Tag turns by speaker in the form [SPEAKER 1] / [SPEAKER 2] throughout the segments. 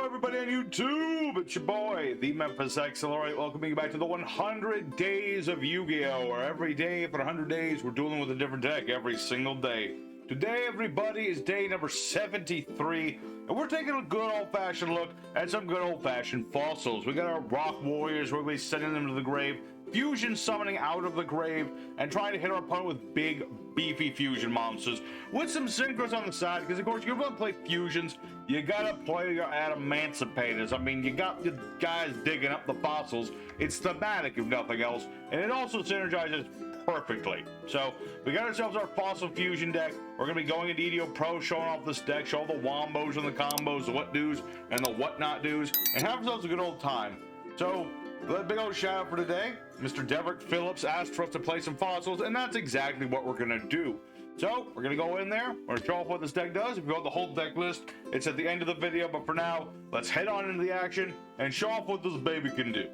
[SPEAKER 1] everybody on YouTube, it's your boy, the Memphis Accelerate, welcoming you back to the 100 Days of Yu-Gi-Oh! Where every day for 100 days, we're dealing with a different deck every single day. Today, everybody, is day number 73, and we're taking a good old-fashioned look at some good old-fashioned fossils. We got our Rock Warriors, we're going to be sending them to the grave, fusion summoning out of the grave, and trying to hit our opponent with big, beefy fusion monsters with some synchros on the side, because of course you're going to play fusions, you gotta play your adamancipators. I mean, you got the guys digging up the fossils. It's thematic if nothing else, and it also synergizes perfectly. So we got ourselves our fossil fusion deck. We're gonna be going into EDO Pro, showing off this deck, show all the wombos and the combos, the what do's and the what not do's, and have ourselves a good old time. So a big old shout out for today. Mr. Derek Phillips asked for us to play some fossils, and that's exactly what we're gonna do. So we're gonna go in there, we're gonna show off what this deck does. If you go to the whole deck list, it's at the end of the video, but for now, let's head on into the action and show off what this baby can do.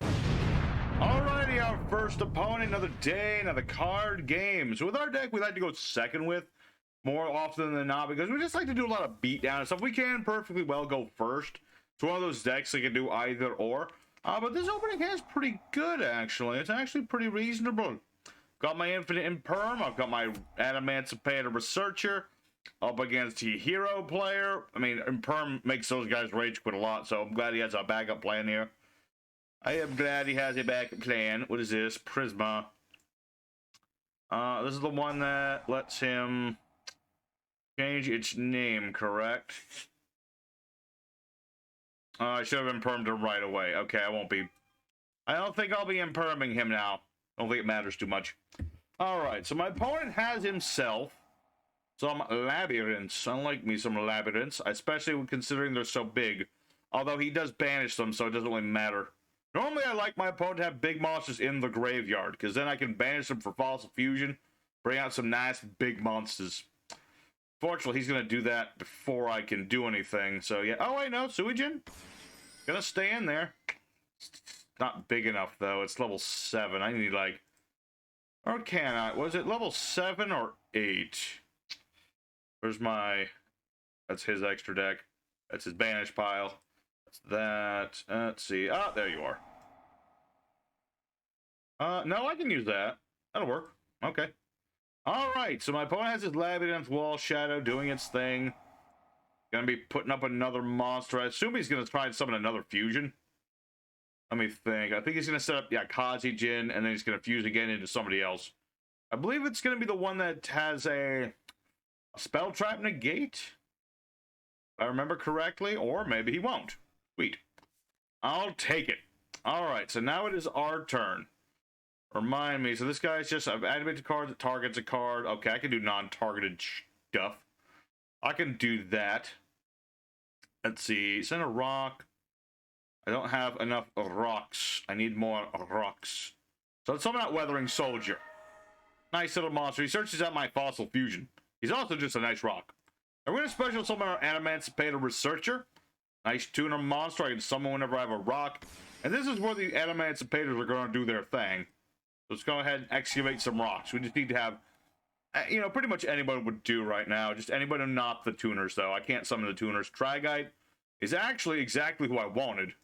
[SPEAKER 1] Alrighty, our first opponent, another day, another card game. So with our deck, we like to go second with more often than not, because we just like to do a lot of beatdown and stuff. We can perfectly well go first. It's one of those decks that can do either or. But this opening hand's pretty good, actually. It's actually pretty reasonable. Got my Infinite Imperm. I've got my Adamancipator Researcher up against a hero player. I mean, Imperm makes those guys rage quit a lot, so I'm glad he has a backup plan here. I am glad he has a backup plan. What is this? Prisma. This is the one that lets him change its name, correct? I should have impermed him right away. Okay, I won't be. I don't think I'll be imperming him now. I don't think it matters too much. Alright, so my opponent has himself some Labrynths. I like me some Labrynths, especially considering they're so big. Although he does banish them, so it doesn't really matter. Normally, I like my opponent to have big monsters in the graveyard, because then I can banish them for Fossil Fusion, bring out some nice big monsters. Fortunately, he's going to do that before I can do anything, so yeah. Oh, wait, no, Suijin. Gonna stay in there. It's not big enough, though. It's level 7. I need, like... Or can I? Was it level 7 or 8? Where's my... That's his extra deck. That's his banish pile. That's that. Let's see. Ah, there you are. No, I can use that. That'll work. Okay. Alright, so my opponent has his Labyrinth Wall Shadow doing its thing. Gonna be putting up another monster. I assume he's gonna try and summon another fusion. Let me think. I think he's gonna set up, yeah, Kazi Jin, and then he's gonna fuse again into somebody else. I believe it's gonna be the one that has a spell trap negate, if I remember correctly, or maybe he won't. Sweet. I'll take it. Alright, so now it is our turn. Remind me, so this guy's just, I've activated a card that targets a card. Okay, I can do non-targeted stuff. I can do that. Let's see, send a rock. I don't have enough rocks. I need more rocks. So let's summon out Weathering Soldier. Nice little monster. He searches out my Fossil Fusion. He's also just a nice rock. And we're going to special summon our Adamancipator Researcher. Nice tuner monster. I can summon whenever I have a rock. And this is where the Adamancipators are going to do their thing. So let's go ahead and excavate some rocks. We just need to have, you know, pretty much anybody would do right now. Just anybody, not the tuners, though. I can't summon the tuners. Tragite is actually exactly who I wanted.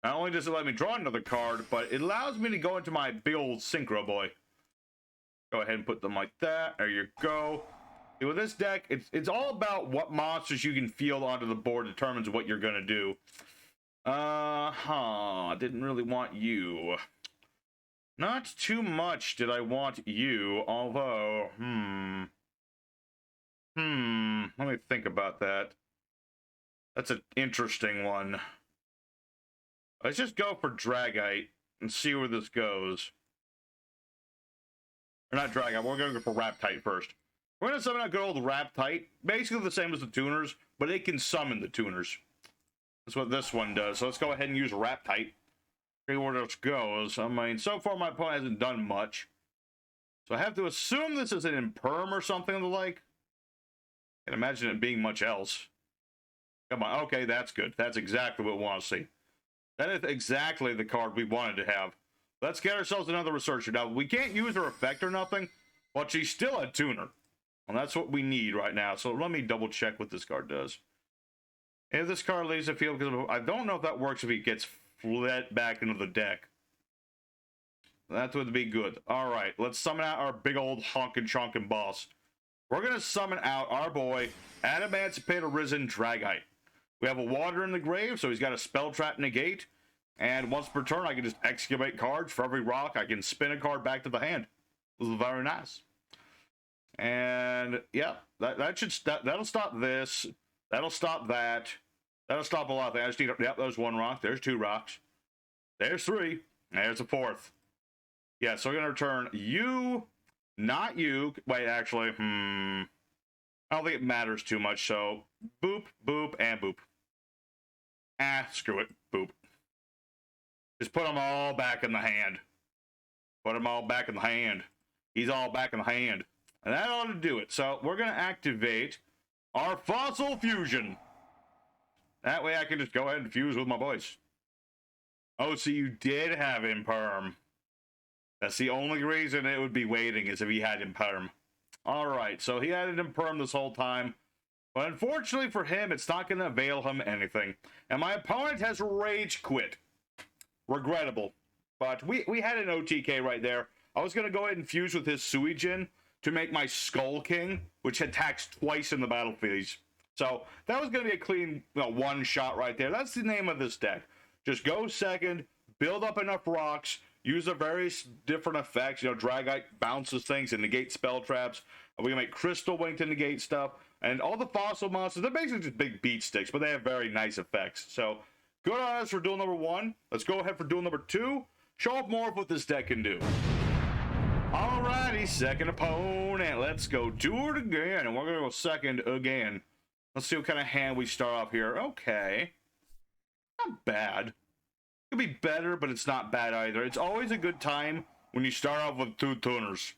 [SPEAKER 1] Not only does it let me draw another card, but it allows me to go into my big old Synchro boy. Go ahead and put them like that. There you go. See, with this deck, it's all about what monsters you can field onto the board determines what you're going to do. Didn't really want you. Not too much did I want you, although, let me think about that. That's an interesting one. Let's just go for Dragite and see where this goes. Or not Dragite, we're going to go for Raptite first. We're going to summon a good old Raptite. Basically the same as the tuners, but it can summon the tuners. That's what this one does. So let's go ahead and use Raptite. See where this goes. I mean, so far my opponent hasn't done much. So I have to assume this is an Imperm or something of the like. Can't imagine it being much else. Come on. Okay, that's good. That's exactly what we want to see. That is exactly the card we wanted to have. Let's get ourselves another Researcher. Now, we can't use her effect or nothing, but she's still a tuner. And that's what we need right now. So let me double check what this card does. If this card leaves the field, because I don't know if that works if he gets fled back into the deck. That would be good. All right, let's summon out our big old honkin' chonkin' boss. We're gonna summon out our boy Adamancipator Risen Dragite. We have a water in the grave, so he's got a spell trap negate. And once per turn, I can just excavate cards. For every rock, I can spin a card back to the hand. This is very nice. And yeah, that'll stop this. That'll stop that. That'll stop a lot of things. I just need, yep, there's one rock. There's two rocks. There's three. There's a fourth. Yeah, so we're gonna return you, not you. Wait, actually, I don't think it matters too much. So boop, boop, and boop. Screw it. Boop. Just put them all back in the hand. Put them all back in the hand. He's all back in the hand. And that ought to do it. So we're going to activate our Fossil Fusion. That way I can just go ahead and fuse with my boys. Oh, so you did have Imperm. That's the only reason it would be waiting is if he had Imperm. Alright, so he had an Imperm this whole time. But unfortunately for him, it's not going to avail him anything. And my opponent has Rage Quit. Regrettable. But we had an OTK right there. I was going to go ahead and fuse with his Suijin to make my Skull King, which attacks twice in the battlefield. So that was going to be a clean one shot right there. That's the name of this deck. Just go second, build up enough rocks, use the various different effects. You know, Dragite bounces things and negates spell traps. We can make Crystal Wing to negate stuff. And all the fossil monsters, they're basically just big beat sticks, but they have very nice effects. So good on us for duel number 1. Let's go ahead for duel number 2. Show off more of what this deck can do. Alrighty, second opponent. Let's go do it again. And we're going to go second again. Let's see what kind of hand we start off here. Okay. Not bad. Could be better, but it's not bad either. It's always a good time when you start off with 2 tuners.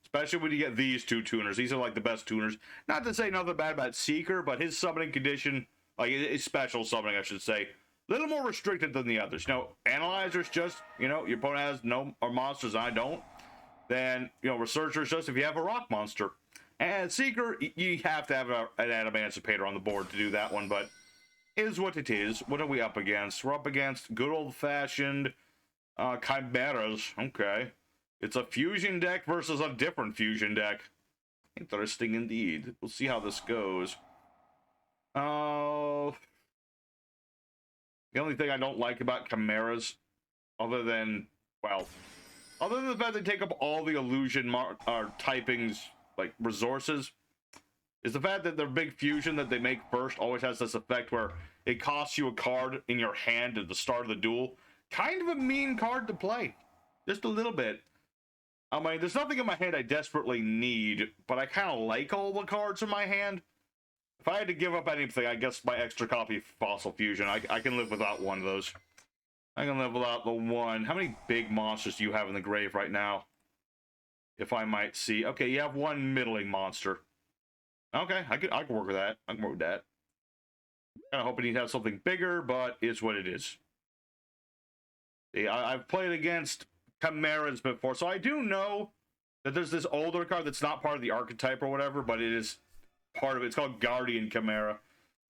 [SPEAKER 1] Especially when you get these 2 tuners. These are like the best tuners. Not to say nothing bad about Seeker, but his summoning condition, like his special summoning, I should say, a little more restricted than the others. You know, Analyzer's just, you know, your opponent has no or monsters and I don't. Then, you know, Researcher's just if you have a rock monster. And Seeker, you have to have an Adamancipator on the board to do that one, but is what it is. What are we up against? We're up against good old-fashioned Chimeras. Okay. It's a fusion deck versus a different fusion deck. Interesting indeed. We'll see how this goes. The only thing I don't like about Chimeras, other than, well, other than the fact they take up all the illusion typings, like, resources, is the fact that their big fusion that they make first always has this effect where it costs you a card in your hand at the start of the duel. Kind of a mean card to play. Just a little bit. I mean, there's nothing in my hand I desperately need, but I kind of like all the cards in my hand. If I had to give up anything, I guess my extra copy of Fossil Fusion. I can live without one of those. I can live without the one. How many big monsters do you have in the grave right now? If I might see. Okay, you have one middling monster. Okay, I can work with that. I can work with that. Kind of hoping he'd have something bigger, but is what it is. See, I've played against Chimeras before, so I do know that there's this older card that's not part of the archetype or whatever, but it is part of it. It's called Guardian Chimera.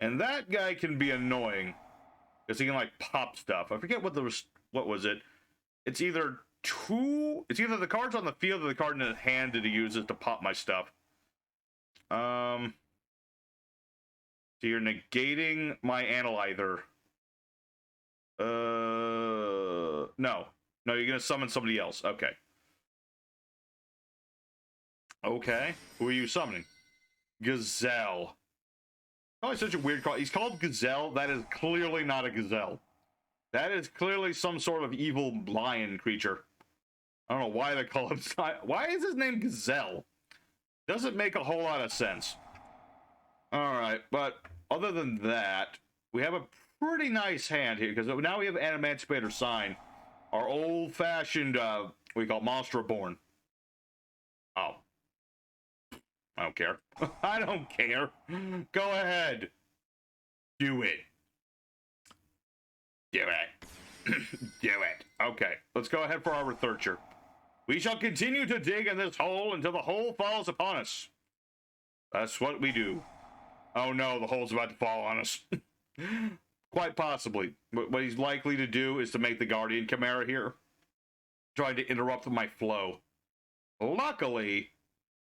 [SPEAKER 1] And that guy can be annoying. Because he can, like, pop stuff. I forget what was it. It's either the cards on the field or the card in his hand that he uses to pop my stuff. So you're negating my Analyzer. No. No, you're gonna summon somebody else. Okay. Okay. Who are you summoning? Gazelle. Oh, it's such a weird card. He's called Gazelle. That is clearly not a gazelle. That is clearly some sort of evil lion creature. I don't know why they call him. Why is his name Gazelle? Doesn't make a whole lot of sense. Alright, but other than that, we have a pretty nice hand here, because now we have Adamancipator Sign. Our old-fashioned, what we call Monster Reborn. Oh. I don't care. I don't care. Go ahead. Do it. Do it. Do it. Okay, let's go ahead for our Researcher. We shall continue to dig in this hole until the hole falls upon us. That's what we do. Oh no, the hole's about to fall on us. Quite possibly. What he's likely to do is to make the Guardian Chimera here, trying to interrupt my flow. Luckily,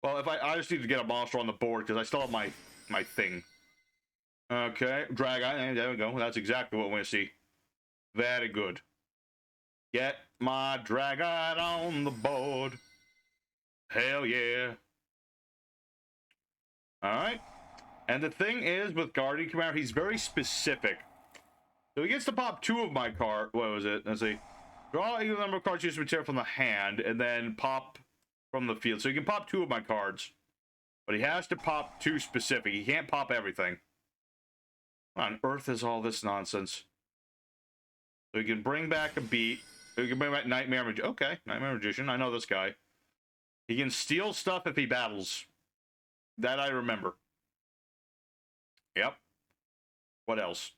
[SPEAKER 1] well, if I just need to get a monster on the board because I still have my thing. Okay, Dragon, there we go. That's exactly what we want to see. Very good. Get my Dragon on the board. Hell yeah. Alright. And the thing is, with Guardian Chimera, he's very specific. So he gets to pop 2 of my card. What was it? Let's see. Draw a number of cards used material from the hand, and then pop from the field. So he can pop 2 of my cards. But he has to pop 2 specific. He can't pop everything. What on earth is all this nonsense? So he can bring back a beat. So he can bring back Nightmare Magician. Okay, Nightmare Magician. I know this guy. He can steal stuff if he battles. That I remember. Yep. What else?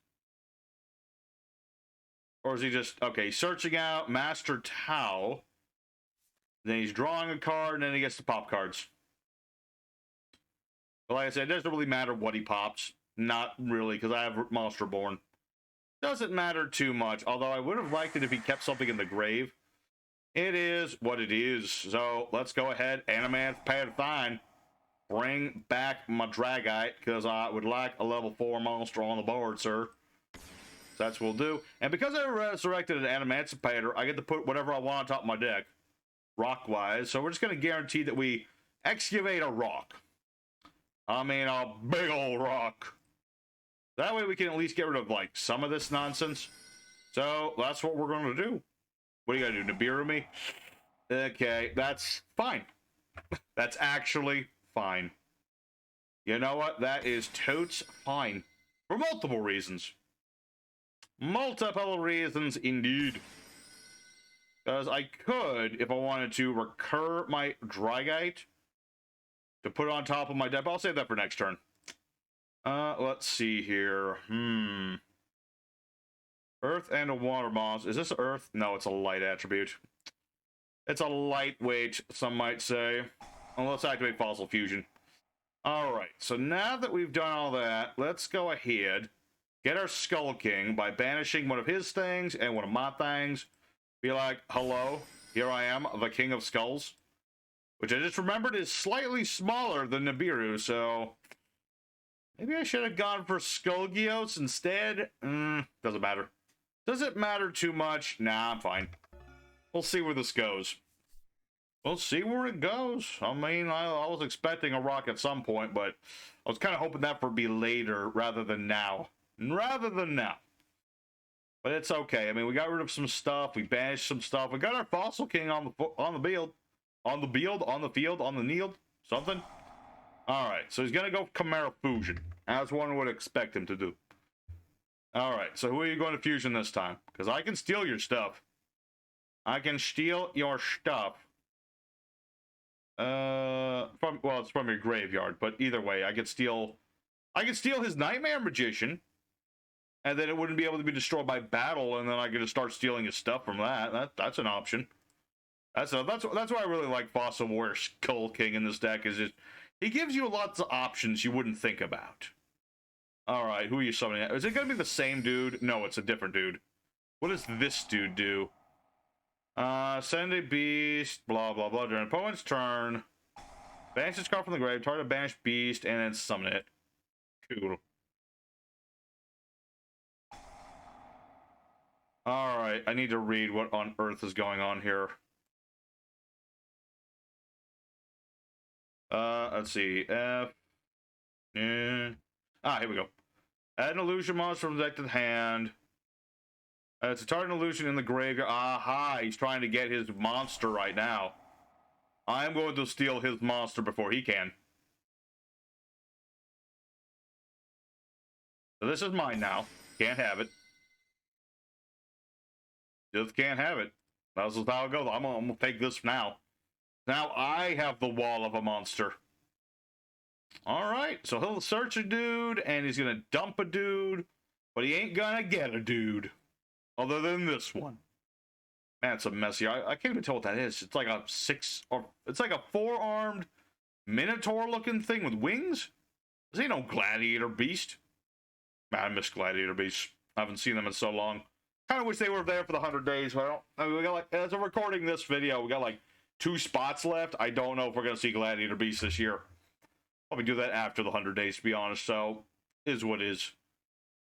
[SPEAKER 1] Or is he just... Okay, he's searching out Master Tau. Then he's drawing a card, and then he gets to pop cards. But like I said, it doesn't really matter what he pops. Not really, because I have Monster Born. Doesn't matter too much, although I would have liked it if he kept something in the grave. It is what it is. So let's go ahead. Adamancipator fine. Bring back my Dragite, because I would like a level 4 monster on the board, sir. That's what we'll do. And because I resurrected an Adamancipator, I get to put whatever I want on top of my deck, rock-wise. So we're just going to guarantee that we excavate a rock. I mean, a big old rock. That way we can at least get rid of, like, some of this nonsense. So that's what we're going to do. What do you got to do, Nibiru me? Okay, that's fine. That's actually fine. You know what? That is totes fine. For multiple reasons. Multiple reasons indeed. Because I could, if I wanted to, recur my Dragite to put on top of my deck. I'll save that for next turn. Let's see here. Earth and a water monster. Is this Earth? No, it's a light attribute. It's a lightweight, some might say. Well, let's activate Fossil Fusion. Alright, so now that we've done all that, let's go ahead, get our Skull King by banishing one of his things and one of my things. Be like, hello, here I am, the King of Skulls. Which I just remembered is slightly smaller than Nibiru, so... maybe I should have gone for Skullgios instead? Doesn't matter. Does it matter too much? Nah, I'm fine. We'll see where this goes. We'll see where it goes. I mean, I was expecting a rock at some point, but I was kind of hoping that would be later rather than now. But it's okay. I mean, we got rid of some stuff. We banished some stuff. We got our Fossil King on the field. On the field, on the Nield, something. Alright, so he's gonna go Chimera Fusion, as one would expect him to do. Alright, so who are you going to fusion this time? Because I can steal your stuff. I can steal your stuff. Well, it's from your graveyard, but either way, I could steal his Nightmare Magician, and then it wouldn't be able to be destroyed by battle, and then I could just start stealing his stuff from that. That's an option. That's why I really like Fossil Warrior Skull King in this deck, is just he gives you lots of options you wouldn't think about. Alright, who are you summoning? Is it gonna be the same dude? No, it's a different dude. What does this dude do? Send a beast, blah blah blah, during opponent's turn. Banish this card from the grave, target a banished beast, and then summon it. Cool. Alright, I need to read what on earth is going on here. Let's see. Here we go. Add an illusion monster from the deck to the hand. It's a target illusion in the graveyard. Aha, he's trying to get his monster right now. I am going to steal his monster before he can. So this is mine now. Can't have it. Just can't have it. That's just how it goes. I'm gonna take this now. Now I have the wall of a monster. Alright, so he'll search a dude, and he's gonna dump a dude, but he ain't gonna get a dude. Other than this one. Man, it's a messy. I can't even tell what that is. It's like a it's like a 4-armed Minotaur looking thing with wings? This ain't no gladiator beast. Man, I miss Gladiator Beasts. I haven't seen them in so long. Kind of wish they were there for the 100 days, but I mean, we got like, as I'm recording this video, we got like 2 spots left. I don't know if we're going to see Gladiator Beasts this year. Probably do that after the 100 days, to be honest, so is what is.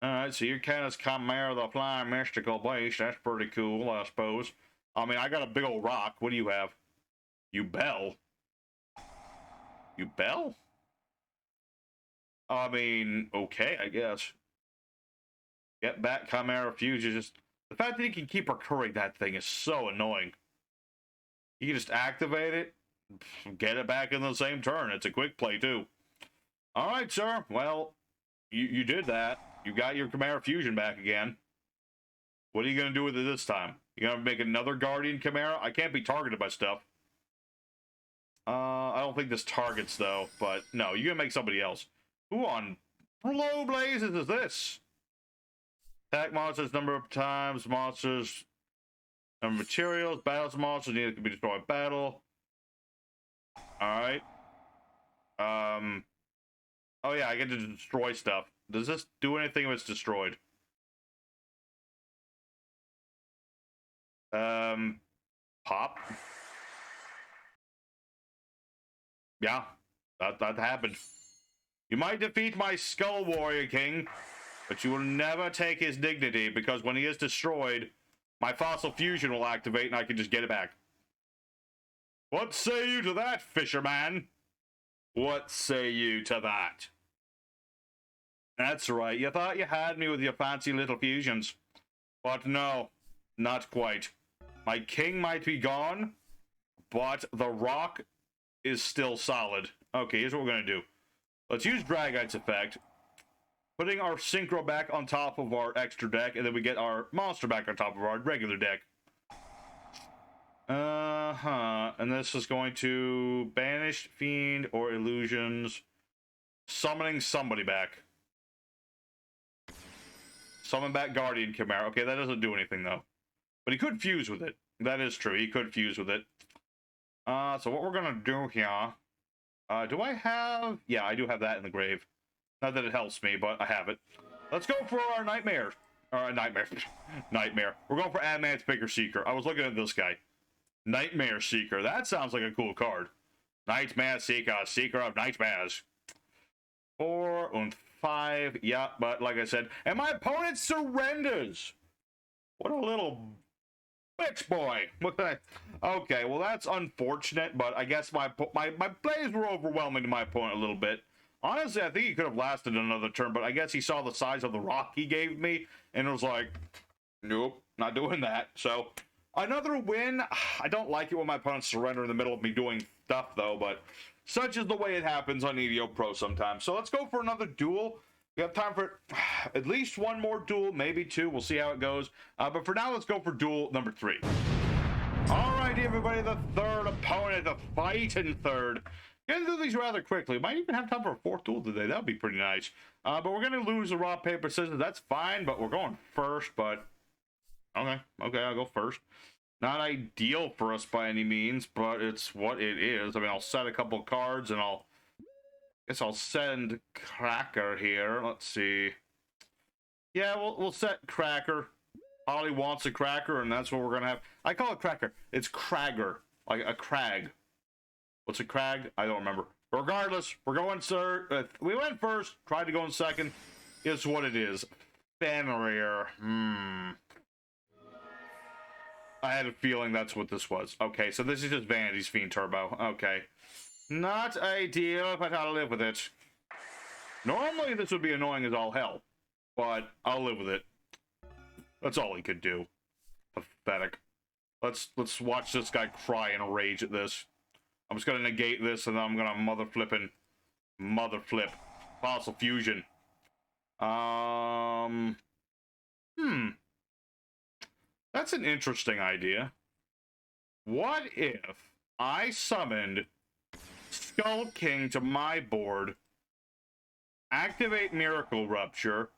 [SPEAKER 1] Alright, so you're kind of Chimera, the flying mystical beast. That's pretty cool, I suppose. I mean, I got a big old rock. What do you have? You bell? You bell? I mean, okay, I guess. Get back Chimera Fusion. Just the fact that he can keep recurring that thing is so annoying. You can just activate it, get it back in the same turn. It's a quick play too. All right, sir. Well, you did that. You got your Chimera Fusion back again. What are you gonna do with it this time? You gonna make another Guardian Chimera? I can't be targeted by stuff. I don't think this targets though. But no, you're gonna make somebody else. Who on blow blazes is this? Attack monsters, number of times, monsters, number of materials, battles monsters needed to be destroyed by battle. Alright. Oh yeah, I get to destroy stuff. Does this do anything if it's destroyed? Pop? Yeah, that happened. You might defeat my Skull Warrior King, but you will never take his dignity, because when he is destroyed, my Fossil Fusion will activate and I can just get it back. What say you to that, fisherman? What say you to that? That's right, you thought you had me with your fancy little fusions. But no, not quite. My king might be gone, but the rock is still solid. Okay, here's what we're gonna do. Let's use Dragite's effect, putting our Synchro back on top of our extra deck, and then we get our monster back on top of our regular deck. And this is going to banish fiend or illusions, summoning somebody back. Summon back Guardian Chimera. Okay, that doesn't do anything though. But he could fuse with it. That is true. He could fuse with it. So what we're gonna do here. Do I have... Yeah, I do have that in the grave. Not that it helps me, but I have it. Let's go for our Nightmare. Or Nightmare. Nightmare. We're going for Adamancipator Seeker. I was looking at this guy. Nightmare Seeker. That sounds like a cool card. Nightmare Seeker. Seeker of Nightmares. 4 and 5. Yeah, but like I said... And my opponent surrenders! What a little... bitch boy. Okay, well that's unfortunate, but I guess my plays were overwhelming to my opponent a little bit. Honestly, I think he could have lasted another turn, but I guess he saw the size of the rock he gave me and was like, nope, not doing that. So another win. I don't like it when my opponents surrender in the middle of me doing stuff though, but such is the way it happens on EDO Pro sometimes. So let's go for another duel. We have time for at least one more duel, maybe 2. We'll see how it goes. But for now, let's go for duel number 3. Alrighty, everybody, the third opponent, the fighting third. Gonna do these rather quickly. Might even have time for a 4th duel today. That would be pretty nice. But we're gonna lose the rock, paper, scissors. That's fine, but we're going first. But okay, I'll go first. Not ideal for us by any means, but it's what it is. I mean, I'll set a couple cards and guess I'll send Cracker here. Let's see. Yeah, we'll set Cracker. Holly wants a Cracker, and that's what we're gonna have. I call it Cracker. It's Cragger, like a crag. What's a crag? I don't remember. Regardless, we're going, sir. We went first. Tried to go in second. It's what it is. Fenrir. I had a feeling that's what this was. Okay, so this is just Vanity's Fiend Turbo. Okay. Not ideal, but I'll live with it. Normally, this would be annoying as all hell, but I'll live with it. That's all he could do. Pathetic. Let's watch this guy cry and rage at this. I'm just gonna negate this, and then I'm gonna mother flip. Fossil Fusion. That's an interesting idea. What if I summoned Skull King to my board, activate Miracle Rupture,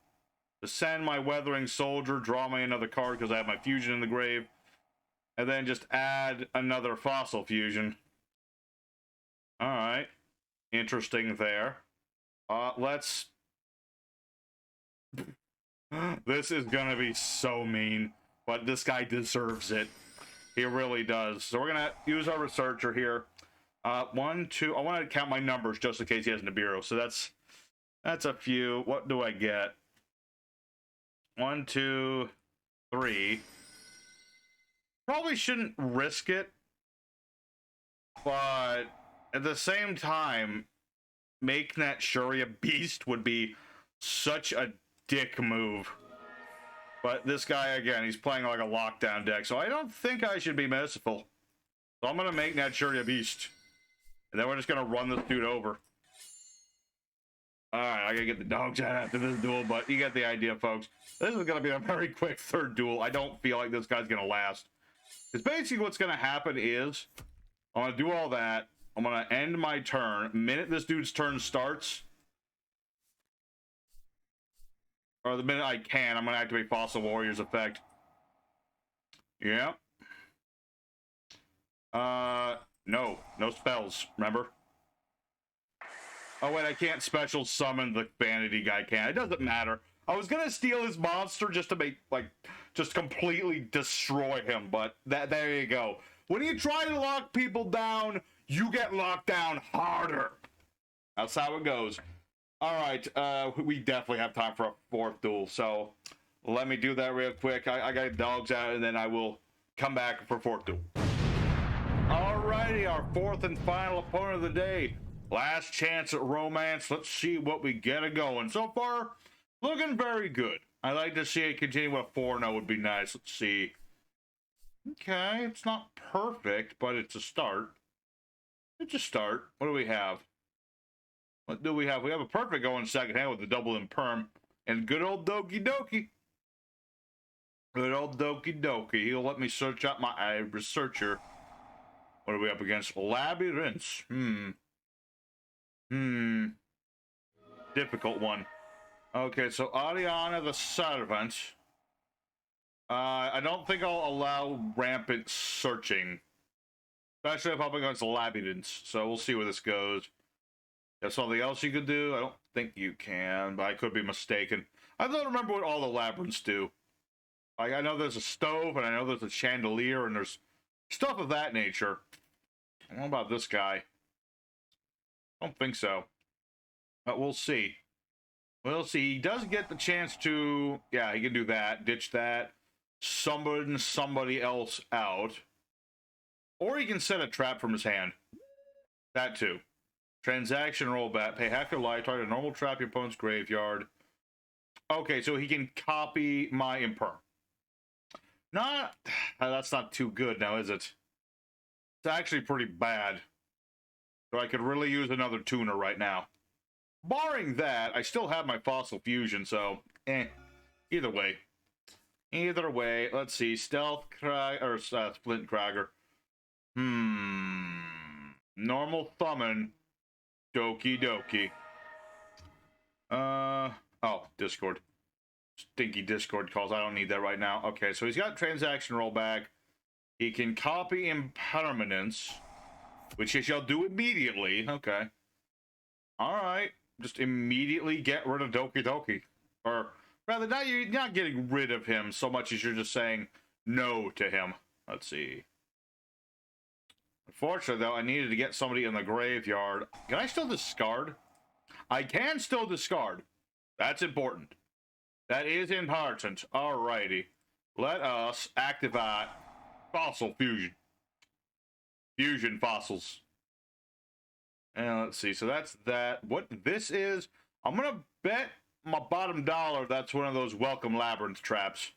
[SPEAKER 1] to send my Weathering Soldier, draw me another card because I have my Fusion in the grave, and then just add another Fossil Fusion. Alright. Interesting there. Let's This is gonna be so mean, but this guy deserves it. He really does. So we're gonna use our researcher here. 1, 2. I want to count my numbers just in case he has Nibiru. So that's a few. What do I get? 1, 2, 3. Probably shouldn't risk it, but at the same time, making that Shuri a beast would be such a dick move. But this guy, again, he's playing like a lockdown deck, so I don't think I should be merciful. So I'm going to make that Shuri a beast. And then we're just going to run this dude over. Alright, I gotta get the dogs out after this duel, but you get the idea, folks. This is gonna be a very quick third duel. I don't feel like this guy's gonna last. Because basically what's gonna happen is, I'm gonna do all that, I'm gonna end my turn. The minute this dude's turn starts, or the minute I can, I'm gonna activate Fossil Warrior's effect. Yeah. No spells, remember? Oh wait, I can't special summon the Vanity guy, can. It doesn't matter. I was gonna steal his monster just to make, like, just completely destroy him, but there you go. When you try to lock people down, you get locked down harder. That's how it goes. Alright, we definitely have time for a fourth duel, so let me do that real quick. I got dogs out, and then I will come back for fourth duel. Alrighty, our fourth and final opponent of the day. Last chance at romance. Let's see what we get a going. So far, looking very good. I'd like to see it continue with 4-0 would be nice. Let's see. Okay, it's not perfect, but it's a start. It's a start. What do we have? What do we have? We have a perfect going second hand with the double imperm. And good old Doki Doki. Good old Doki Doki. He'll let me search out my researcher. What are we up against? Labrynth. Difficult one. Okay, so Ariana the Servant. I don't think I'll allow rampant searching. Especially if I'm up against Labrynth. So we'll see where this goes. There's something else you could do? I don't think you can, but I could be mistaken. I don't remember what all the Labrynths do. Like, I know there's a stove, and I know there's a chandelier, and there's stuff of that nature. I don't know about this guy. I don't think so. But we'll see. We'll see. He does get the chance to... Yeah, he can do that. Ditch that. Summon somebody else out. Or he can set a trap from his hand. That too. Transaction rollback. Pay half your life. Target a normal trap your opponent's graveyard. Okay, so he can copy my imperm. Not... That's not too good now, is it? It's actually pretty bad. So I could really use another tuner right now. Barring that, I still have my Fossil Fusion, so either way. Either way, let's see. Stealth or Splint Kragger. Normal Thumbin. Doki Doki. Oh, Discord. Stinky Discord calls. I don't need that right now. Okay, so he's got transaction rollback. He can copy impermanence, which he shall do immediately. Okay. Alright. Just immediately get rid of Doki Doki. Or, rather, you're not getting rid of him so much as you're just saying no to him. Let's see. Unfortunately, though, I needed to get somebody in the graveyard. Can I still discard? I can still discard. That's important. That is important. Alrighty. Let us activate Fossil Fusion. Fusion fossils. And let's see. So that's that. What this is, I'm going to bet my bottom dollar that's one of those welcome Labrynth traps.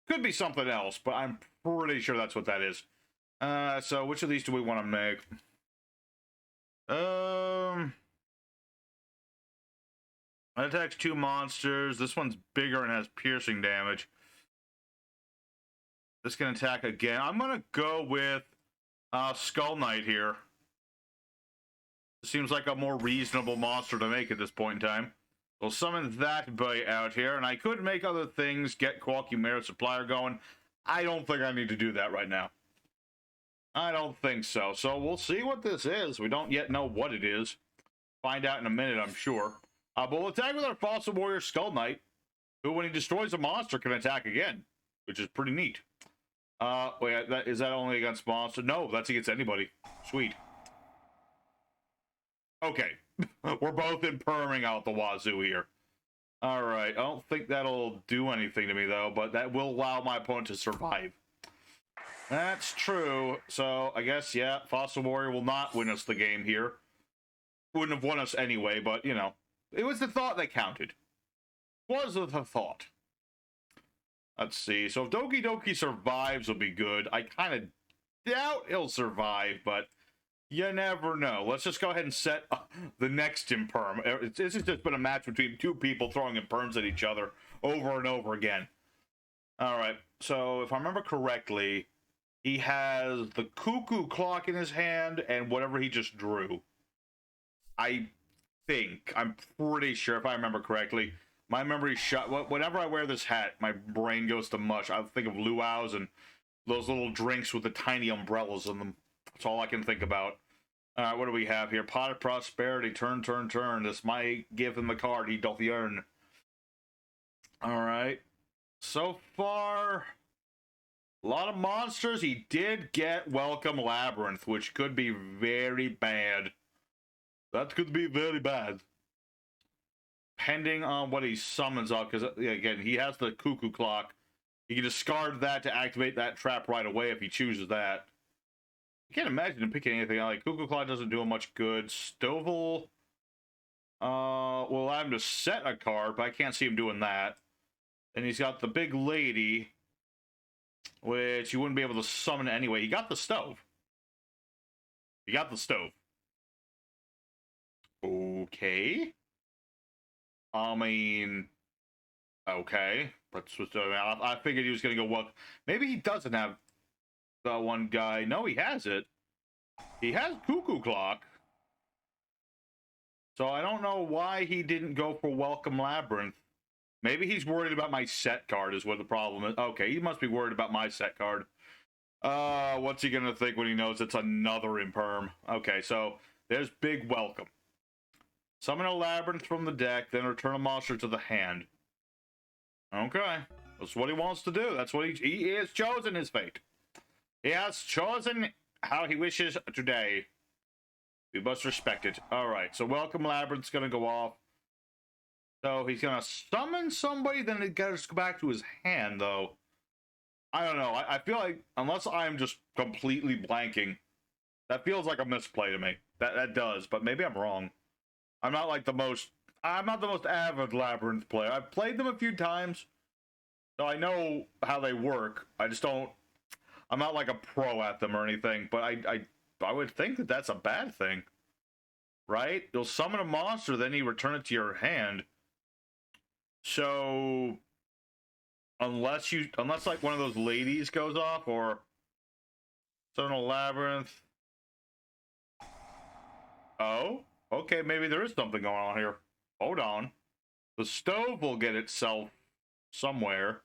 [SPEAKER 1] Could be something else, but I'm pretty sure that's what that is. So which of these do we want to make? It attacks 2 monsters. This one's bigger and has piercing damage. This can attack again. I'm going to go with Skull Knight here. Seems like a more reasonable monster to make at this point in time. We'll summon that boy out here, and I could make other things, get Chimera Supplier going. I don't think I need to do that right now. I don't think so. So we'll see what this is. We don't yet know what it is. Find out in a minute, I'm sure. But we'll attack with our Fossil Warrior Skull Knight. who, when he destroys a monster, can attack again, which is pretty neat. Wait, is that only against monster? No, that's against anybody. Sweet. Okay. We're both imperming out the wazoo here. Alright, I don't think that'll do anything to me, though, but that will allow my opponent to survive. That's true. So, I guess, yeah, Fossil Warrior will not win us the game here. Wouldn't have won us anyway, but, you know, it was the thought that counted. Was the thought. Let's see. So, if Doki Doki survives, will be good. I kind of doubt he'll survive, but you never know. Let's just go ahead and set the next imperm. This has just been a match between two people throwing imperms at each other over and over again. Alright, so if I remember correctly, he has the cuckoo clock in his hand and whatever he just drew. I think. I'm pretty sure, if I remember correctly. My memory's shot. Whenever I wear this hat, my brain goes to mush. I think of luau's and those little drinks with the tiny umbrellas in them. That's all I can think about. What do we have here? Pot of Prosperity. Turn, turn, turn. This might give him the card he doth yearn. Alright. So far, a lot of monsters. He did get Welcome Labrynth, which could be very bad. That could be very bad. Pending on what he summons up, because, again, he has the cuckoo clock. He can discard that to activate that trap right away if he chooses that. I can't imagine him picking anything. Like, cuckoo clock doesn't do him much good. Stovall will allow him to set a card, but I can't see him doing that. And he's got the big lady, which you wouldn't be able to summon anyway. He got the stove. He got the stove. Okay. I mean, okay. I figured he was going to go, well, maybe he doesn't have the one guy. No, he has it. He has Cuckoo Clock. So I don't know why he didn't go for Welcome Labrynth. Maybe he's worried about my set card is what the problem is. Okay, he must be worried about my set card. What's he going to think when he knows it's another imperm? Okay, so there's big welcome. Summon a Labrynth from the deck, then return a monster to the hand. Okay, that's what he wants to do. That's what he has chosen his fate. He has chosen how he wishes today. We must respect it. Alright, so Welcome Labrynth's gonna go off. So he's gonna summon somebody, then it goes back to his hand, though. I don't know. I feel like, unless I'm just completely blanking, that feels like a misplay to me. That does, but maybe I'm wrong. I'm not the most avid Labrynth player. I've played them a few times, so I know how they work. I'm not like a pro at them or anything, but I would think that that's a bad thing, right? You'll summon a monster, then you return it to your hand. So unless like one of those ladies goes off, or summon a Labrynth. Oh, okay, maybe there is something going on here. Hold on. The stove will get itself somewhere,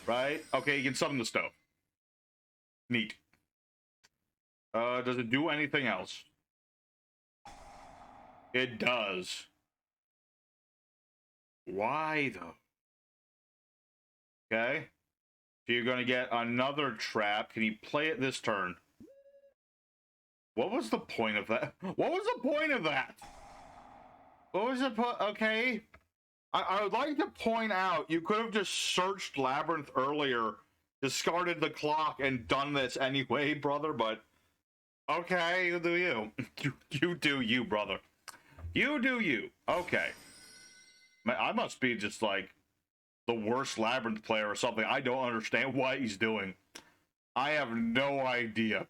[SPEAKER 1] right? Okay, you can summon the stove. Neat. Does it do anything else? It does. Why, though? Okay. So you're going to get another trap. Can you play it this turn? What was the point of that? What was the point of that? What was the point? Okay. I would like to point out, you could have just searched Labrynth earlier, discarded the clock, and done this anyway, brother, but okay, you do you. You do you, brother. You do you. Okay. I must be just like the worst Labrynth player or something. I don't understand what he's doing. I have no idea.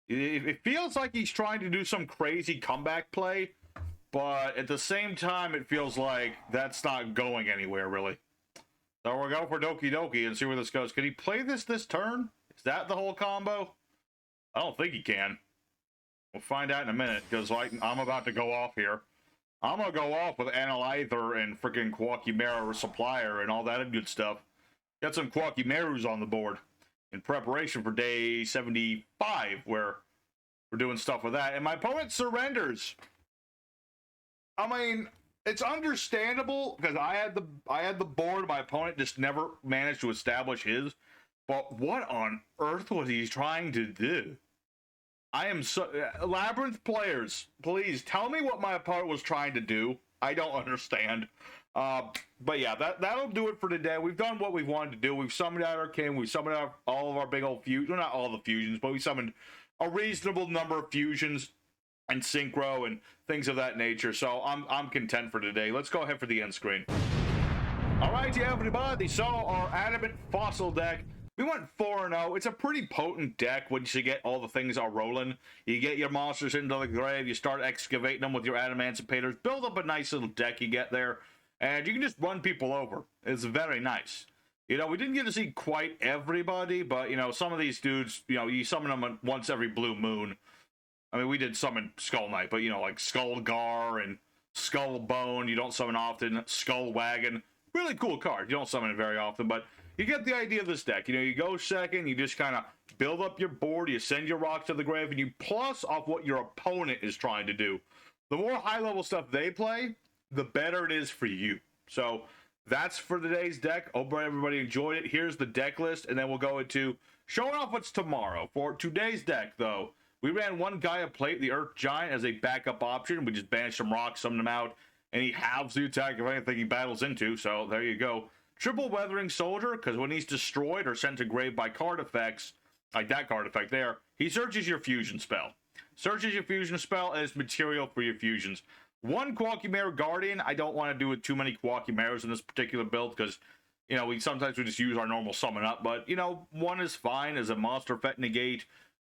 [SPEAKER 1] It feels like he's trying to do some crazy comeback play, but at the same time, it feels like that's not going anywhere, really. So we'll go for Doki Doki and see where this goes. Can he play this turn? Is that the whole combo? I don't think he can. We'll find out in a minute, because I'm about to go off here. I'm going to go off with Analyther and freaking Chimera Supplier and all that good stuff. Got some Chimerus on the board in preparation for day 75, where we're doing stuff with that. And my opponent surrenders. I mean, It's understandable because I had the board. My opponent just never managed to establish his. But what on earth was he trying to do? I am so Labrynth players. Please tell me what my opponent was trying to do. I don't understand. But yeah, that'll do it for today. We've done what we wanted to do. We've summoned out our king. We've summoned out all of our big old fusions. Well, not all the fusions, but we summoned a reasonable number of fusions and synchro and things of that nature. So I'm content for today. Let's go ahead for the end screen. All right, yeah, everybody. So our adamant fossil deck. We went 4-0. It's a pretty potent deck once you get all the things are rolling. You get your monsters into the grave. You start excavating them with your adamancipators. Build up a nice little deck you get there. And you can just run people over. It's very nice. You know, we didn't get to see quite everybody, but, you know, some of these dudes, you know, you summon them once every blue moon. I mean, we did summon Skull Knight, but, you know, like Skullgar and Skull Bone, you don't summon often. Skull Wagon, really cool card. You don't summon it very often, but you get the idea of this deck. You know, you go second, you just kind of build up your board, you send your rocks to the grave, and you plus off what your opponent is trying to do. The more high-level stuff they play, the better it is for you. So that's for today's deck. Hope everybody enjoyed it. Here's the deck list, and then we'll go into showing off what's tomorrow. For today's deck, though, we ran one Gaia Plate, the Earth Giant, as a backup option. We just banished some rocks, summoned him out, and he halves the attack of anything he battles into, so there you go. Triple Weathering Soldier, because when he's destroyed or sent to grave by card effects, like that card effect there, he searches your fusion spell. Searches your fusion spell as material for your fusions. One Chimera Guardian. I don't want to do with too many Chimeras in this particular build because, you know, we sometimes just use our normal summon up, but, you know, one is fine as a monster effect negate.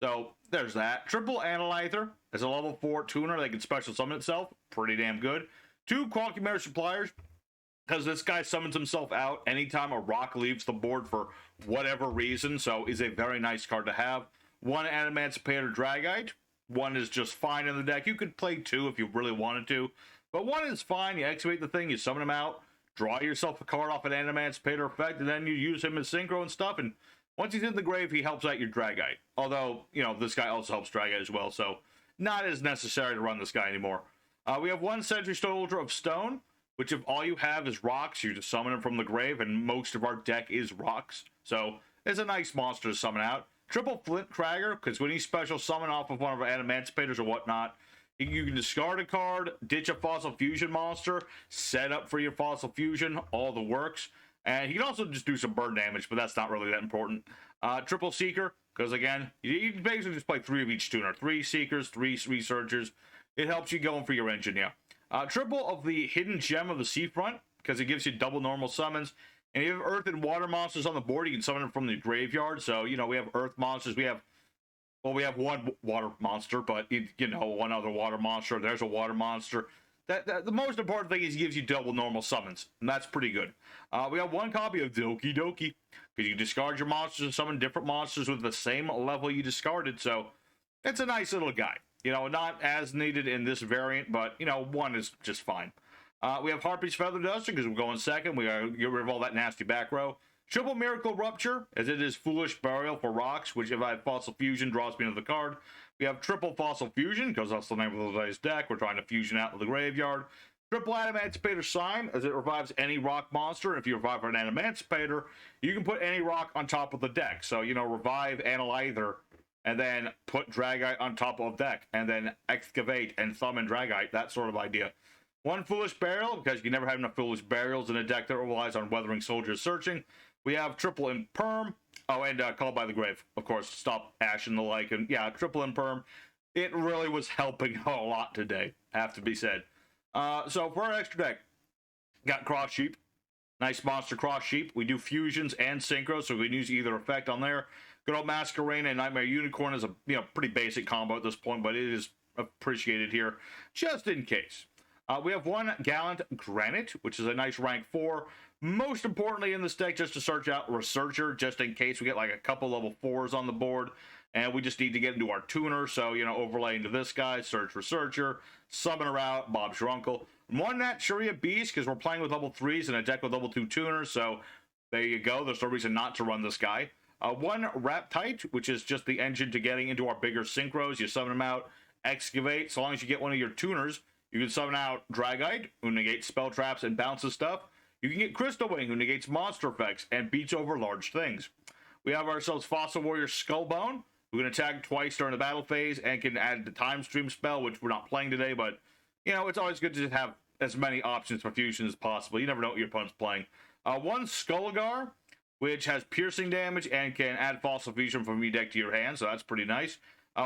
[SPEAKER 1] So there's that. Triple Analyzer as a level 4 tuner that can special summon itself. Pretty damn good. 2 Chimera Suppliers, because this guy summons himself out anytime a rock leaves the board for whatever reason, so is a very nice card to have. 1 Adamancipator Dragite. 1 is just fine in the deck. You could play 2 if you really wanted to, but 1 is fine. You activate the thing, you summon him out, draw yourself a card off an Adamancipator effect, and then you use him as synchro and stuff, and once he's in the grave, he helps out your Dragite. Although, you know, this guy also helps Dragite as well, so not as necessary to run this guy anymore. We have 1 Sentry Soldier of Stone, which if all you have is rocks, you just summon him from the grave, and most of our deck is rocks. So it's a nice monster to summon out. Triple Flint Cragger, because when you special summon off of one of our Adamancipators or whatnot, you can discard a card, ditch a Fossil Fusion monster, set up for your Fossil Fusion, all the works. And you can also just do some burn damage, but that's not really that important. Triple Seeker, because again, you can basically just play 3 of each tuner. 3 Seekers, 3 Researchers. It helps you going for your engine, yeah. Triple of the Hidden Gem of the Seafront, because it gives you double normal summons. And if you have Earth and Water monsters on the board, you can summon them from the graveyard. So, you know, we have Earth monsters. We have 1 water monster, but, you know, 1 other water monster. There's a water monster. The most important thing is it gives you double normal summons, and that's pretty good. We have 1 copy of Doki Doki, because you discard your monsters and summon different monsters with the same level you discarded. So it's a nice little guy. You know, not as needed in this variant, but, you know, 1 is just fine. We have Harpy's Feather Duster, because we're going second. We gotta get rid of all that nasty back row. Triple Miracle Rupture, as it is Foolish Burial for rocks, which if I have Fossil Fusion, draws me into the card. We have Triple Fossil Fusion, because that's the name of today's deck. We're trying to fusion out of the graveyard. Triple Adamancipator Sign, as it revives any rock monster. If you revive an Adamancipator, you can put any rock on top of the deck. So, you know, revive Analyzer, and then put Dragite on top of deck, and then excavate and summon Dragite, that sort of idea. 1 Foolish Burial, because you can never have enough Foolish Burials in a deck that relies on Weathering Soldiers searching. We have Triple Imperm. Oh, and Called by the Grave, of course. Stop Ash and the like. And yeah, Triple Imperm. It really was helping a lot today, have to be said. So for our extra deck, got Cross Sheep. Nice monster Cross Sheep. We do fusions and synchro, so we can use either effect on there. Good old Masquerade and Nightmare Unicorn is a pretty basic combo at this point, but it is appreciated here just in case. We have 1 Gallant Granite, which is a nice rank 4. Most importantly in this deck, just to search out Researcher, just in case we get like a couple level 4s on the board, and we just need to get into our tuner, so, you know, overlay into this guy, search Researcher, summon her out, Bob's your uncle. 1 Nat Shuria Beast, because we're playing with level 3s in a deck with level 2 tuners, so there you go, there's no reason not to run this guy. 1 Raptite, which is just the engine to getting into our bigger synchros. You summon them out, excavate. So long as you get one of your tuners, You can summon out Dragite, who negates spell traps and bounces stuff. You can get Crystal Wing, who negates monster effects and beats over large things. We have ourselves Fossil Warrior Skullbone, who can attack twice during the battle phase and can add the Time Stream spell, which we're not playing today, but, you know, it's always good to have as many options for fusion as possible. You never know what your opponent's playing. One Skullgar, which has piercing damage and can add Fossil Fusion from your deck to your hand, so that's pretty nice.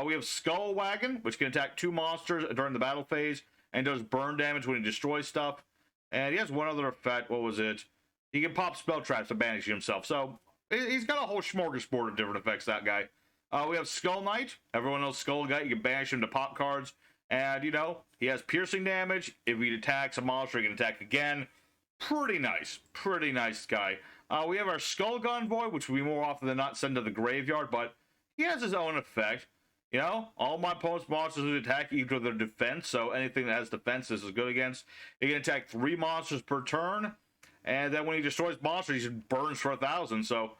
[SPEAKER 1] We have Skull Wagon, which can attack 2 monsters during the battle phase and does burn damage when he destroys stuff. And he has one other effect. What was it? He can pop spell traps to banish himself. So he's got a whole smorgasbord of different effects, that guy. We have Skull Knight. Everyone knows Skull Knight. You can banish him to pop cards. And, you know, he has piercing damage. If he attacks a monster, he can attack again. Pretty nice. Pretty nice guy. We have our Skull Convoy, which we more often than not send to the graveyard, but he has his own effect. You know, all my opponent's monsters attack equal to their defense, so anything that has defense this is good against. He can attack 3 monsters per turn, and then when he destroys monsters, he just burns for 1,000. So,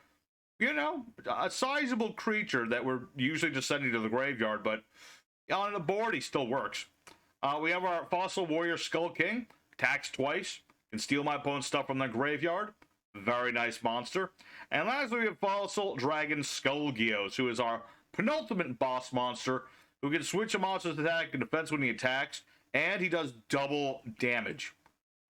[SPEAKER 1] you know, a sizable creature that we're usually just sending to the graveyard, but on the board, he still works. We have our Fossil Warrior Skull King, attacks twice, can steal my opponent's stuff from their graveyard. Very nice monster. And lastly, we have Fossil Dragon Skullgios, who is our penultimate boss monster, who can switch a monster's attack and defense when he attacks, and he does double damage.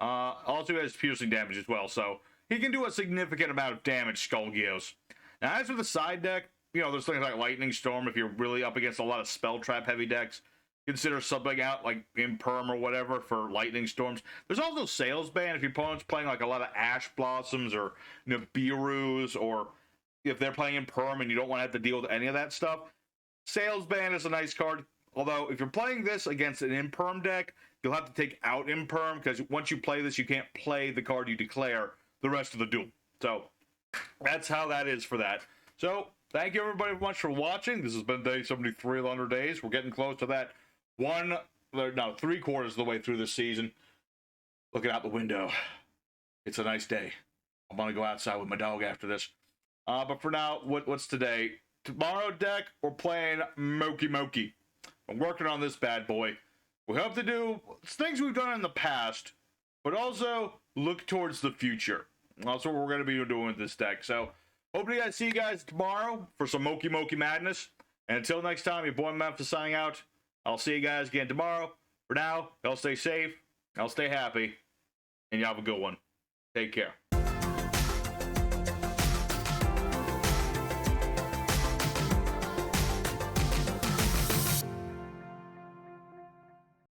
[SPEAKER 1] Also has piercing damage as well, so he can do a significant amount of damage, Skullgios. Now, as for the side deck, you know, there's things like Lightning Storm if you're really up against a lot of spell trap heavy decks. Consider subbing out like Imperm or whatever for Lightning Storms. There's also Sales Ban if your opponent's playing like a lot of Ash Blossoms or Nibiru's, or if they're playing Imperm and you don't want to have to deal with any of that stuff. Sales Ban is a nice card. Although, if you're playing this against an Imperm deck, you'll have to take out Imperm, because once you play this, you can't play the card you declare the rest of the duel. So, that's how that is for that. So, thank you everybody much for watching. This has been day 73 of 100 days. We're getting close to that 3/4 of the way through this season. Looking out the window. It's a nice day. I'm going to go outside with my dog after this. But for now, what's today? Tomorrow deck, we're playing Moki Moki. I'm working on this bad boy. We hope to do things we've done in the past, but also look towards the future. That's what we're going to be doing with this deck. So, hopefully I see you guys tomorrow for some Moki Moki madness. And until next time, your boy Memphis signing out. I'll see you guys again tomorrow. For now, y'all stay safe, y'all stay happy, and y'all have a good one. Take care.